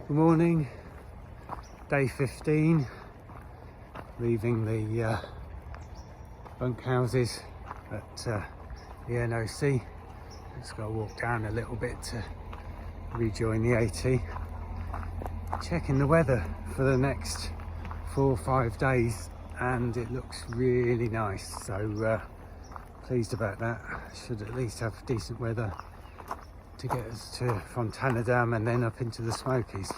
Good morning, day 15, leaving the bunkhouses at the NOC. Just got to walk down a little bit to rejoin the AT. Checking the weather for the next 4 or 5 days and it looks really nice, so pleased about that. Should at least have decent weather to get us to Fontana Dam and then up into the Smokies.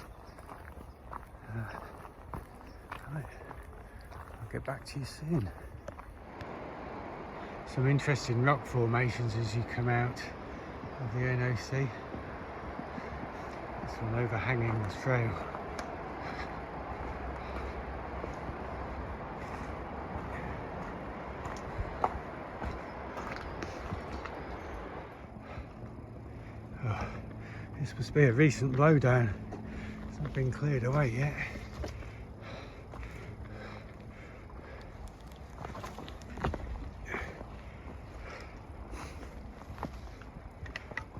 Right. I'll get back to you soon. Some interesting rock formations as you come out of the NOC. This one overhanging the trail. This must be a recent blowdown. It's not been cleared away yet.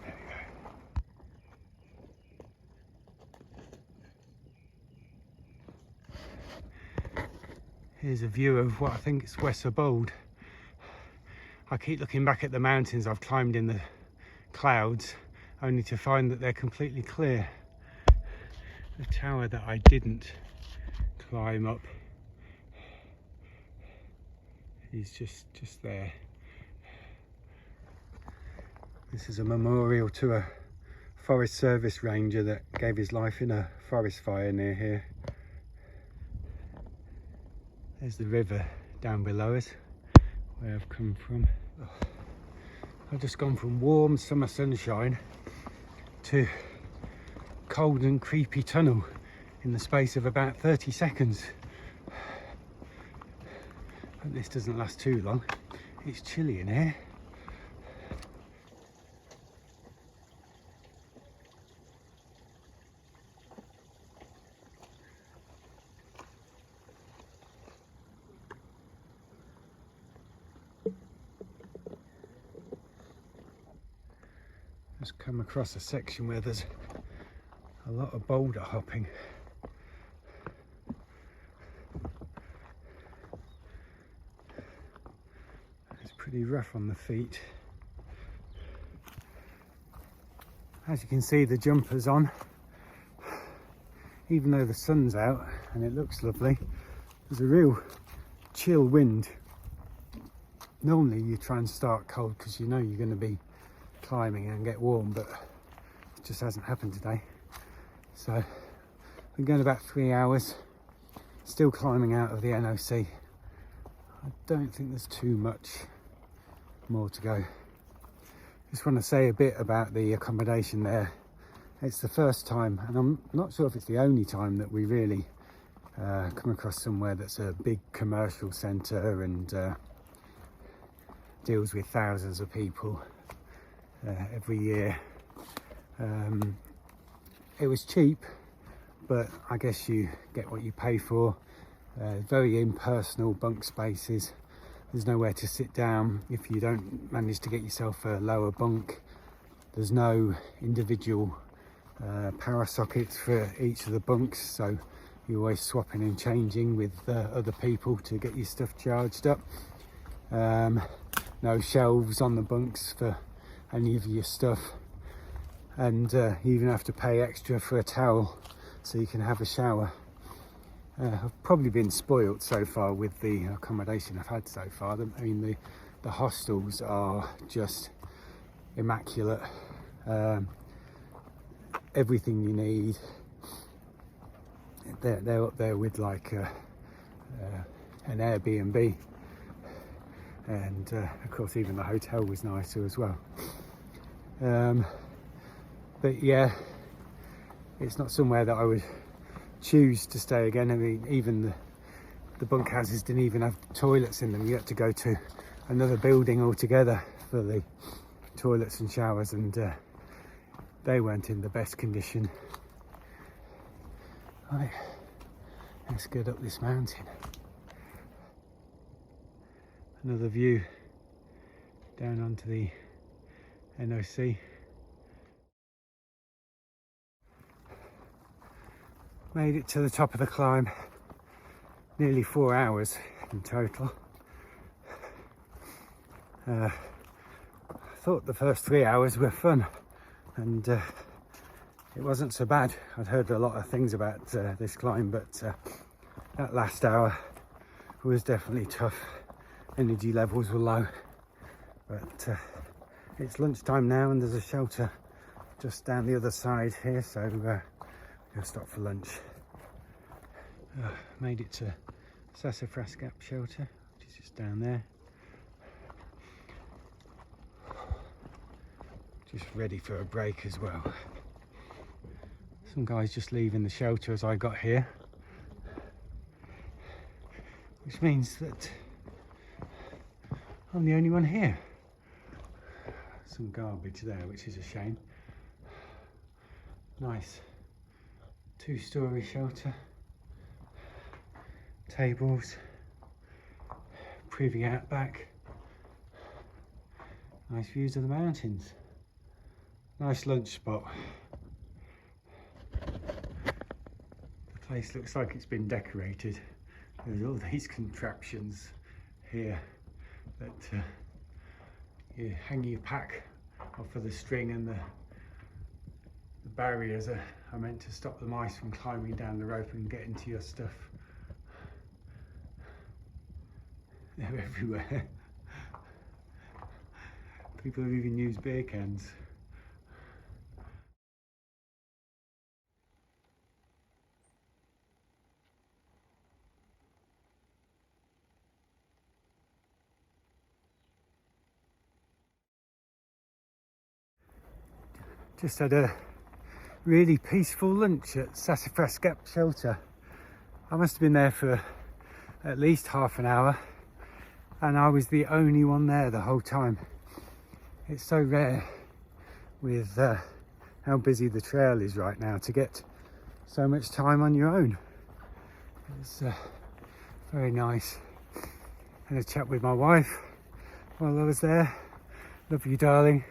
There we go. Here's a view of what I think is West Bold. I keep looking back at the mountains I've climbed in the clouds, only to find that they're completely clear. The tower that I didn't climb up is just there. This is a memorial to a Forest Service ranger that gave his life in a forest fire near here. There's the river down below us, where I've come from. I've just gone from warm summer sunshine to cold and creepy tunnel in the space of about 30 seconds. Hope this doesn't last too long. It's chilly in here. Just come across a section where there's a lot of boulder hopping. It's pretty rough on the feet. As you can see, the jumper's on. Even though the sun's out and it looks lovely, there's a real chill wind. Normally you try and start cold because you know you're going to be climbing and get warm, but it just hasn't happened today. So I've been going about 3 hours, still climbing out of the NOC. I don't think there's too much more to go. Just want to say a bit about the accommodation there. It's the first time, and I'm not sure if it's the only time, that we really come across somewhere that's a big commercial centre and deals with thousands of people every year. It was cheap, but I guess you get what you pay for. Very impersonal bunk spaces. There's nowhere to sit down if you don't manage to get yourself a lower bunk. There's no individual power sockets for each of the bunks, so you're always swapping and changing with other people to get your stuff charged up. No shelves on the bunks for any of your stuff, and you even have to pay extra for a towel so you can have a shower. I've probably been spoilt so far with the accommodation I've had so far. I mean, the hostels are just immaculate. Everything you need. They're up there with like an Airbnb, and of course even the hotel was nicer as well. But yeah, it's not somewhere that I would choose to stay again. I mean, even the bunkhouses didn't even have toilets in them. You had to go to another building altogether for the toilets and showers, and they weren't in the best condition. Right, let's get up this mountain. Another view down onto the NOC. Made it to the top of the climb, nearly 4 hours in total. I thought the first 3 hours were fun, and it wasn't so bad. I'd heard a lot of things about this climb, but that last hour was definitely tough. Energy levels were low, but it's lunchtime now and there's a shelter just down the other side here, so we'll stop for lunch. Made it to Sassafras Gap shelter, which is just down there. Just ready for a break as well. Some guys just leaving the shelter as I got here, which means that I'm the only one here. Some garbage there, which is a shame. Nice 2-storey shelter, tables, privy out back, nice views of the mountains, nice lunch spot. The place looks like it's been decorated. There's all these contraptions here that you hang your pack off of the string, and the barriers are meant to stop the mice from climbing down the rope and getting to your stuff. They're everywhere. People have even used beer cans. Just had a really peaceful lunch at Sassafras Gap shelter. I must have been there for at least half an hour, and I was the only one there the whole time. It's so rare with how busy the trail is right now to get so much time on your own. It's very nice. Had a chat with my wife while I was there. Love you, darling.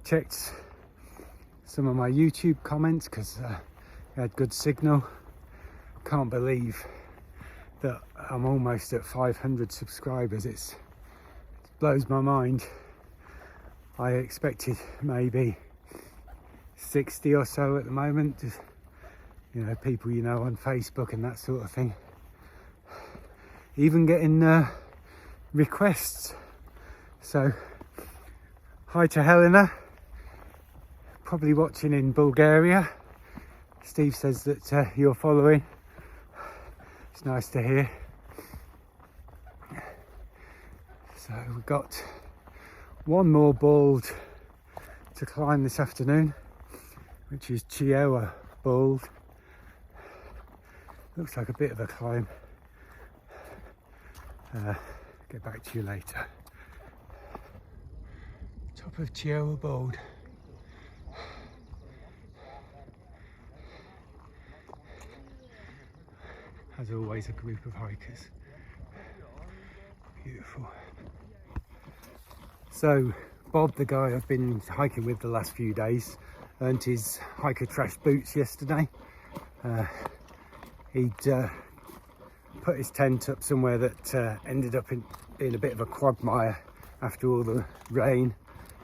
Checked some of my YouTube comments because I had good signal. Can't believe that I'm almost at 500 subscribers. It blows my mind. I expected maybe 60 or so at the moment. Just, you know, people you know on Facebook and that sort of thing. Even getting requests. So, hi to Helena. Probably watching in Bulgaria. Steve says that you're following. It's nice to hear. So we've got one more bald to climb this afternoon, which is Cheoah bald. Looks like a bit of a climb. Get back to you later. Top of Cheoah bald. As always, a group of hikers. Beautiful. So Bob, the guy I've been hiking with the last few days, earned his hiker trash boots yesterday. He'd put his tent up somewhere that ended up being a bit of a quagmire after all the rain,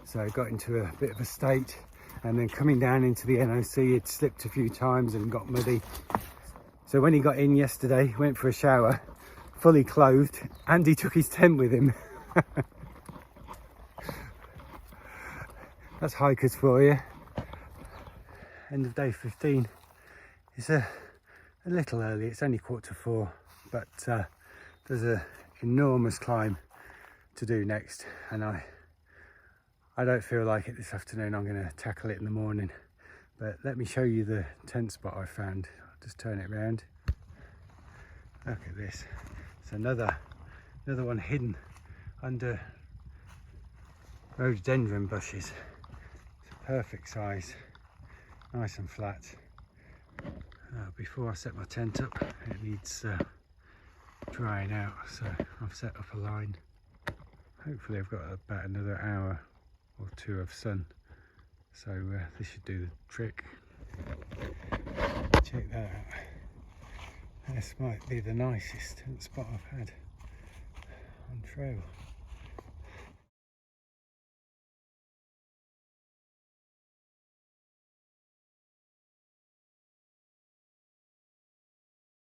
so got into a bit of a state, and then coming down into the NOC he'd slipped a few times and got muddy. So when he got in yesterday, went for a shower, fully clothed, and he took his tent with him. That's hikers for you. End of day 15. It's a little early, it's only 3:45, but there's an enormous climb to do next, and I don't feel like it this afternoon. I'm going to tackle it in the morning. But let me show you the tent spot I found. I'll just turn it around. Look at this. It's another one hidden under rhododendron bushes. It's a perfect size, nice and flat. Before I set my tent up, it needs drying out, so I've set up a line. Hopefully I've got about another hour or two of sun, so this should do the trick. Check that out. This might be the nicest spot I've had on trail.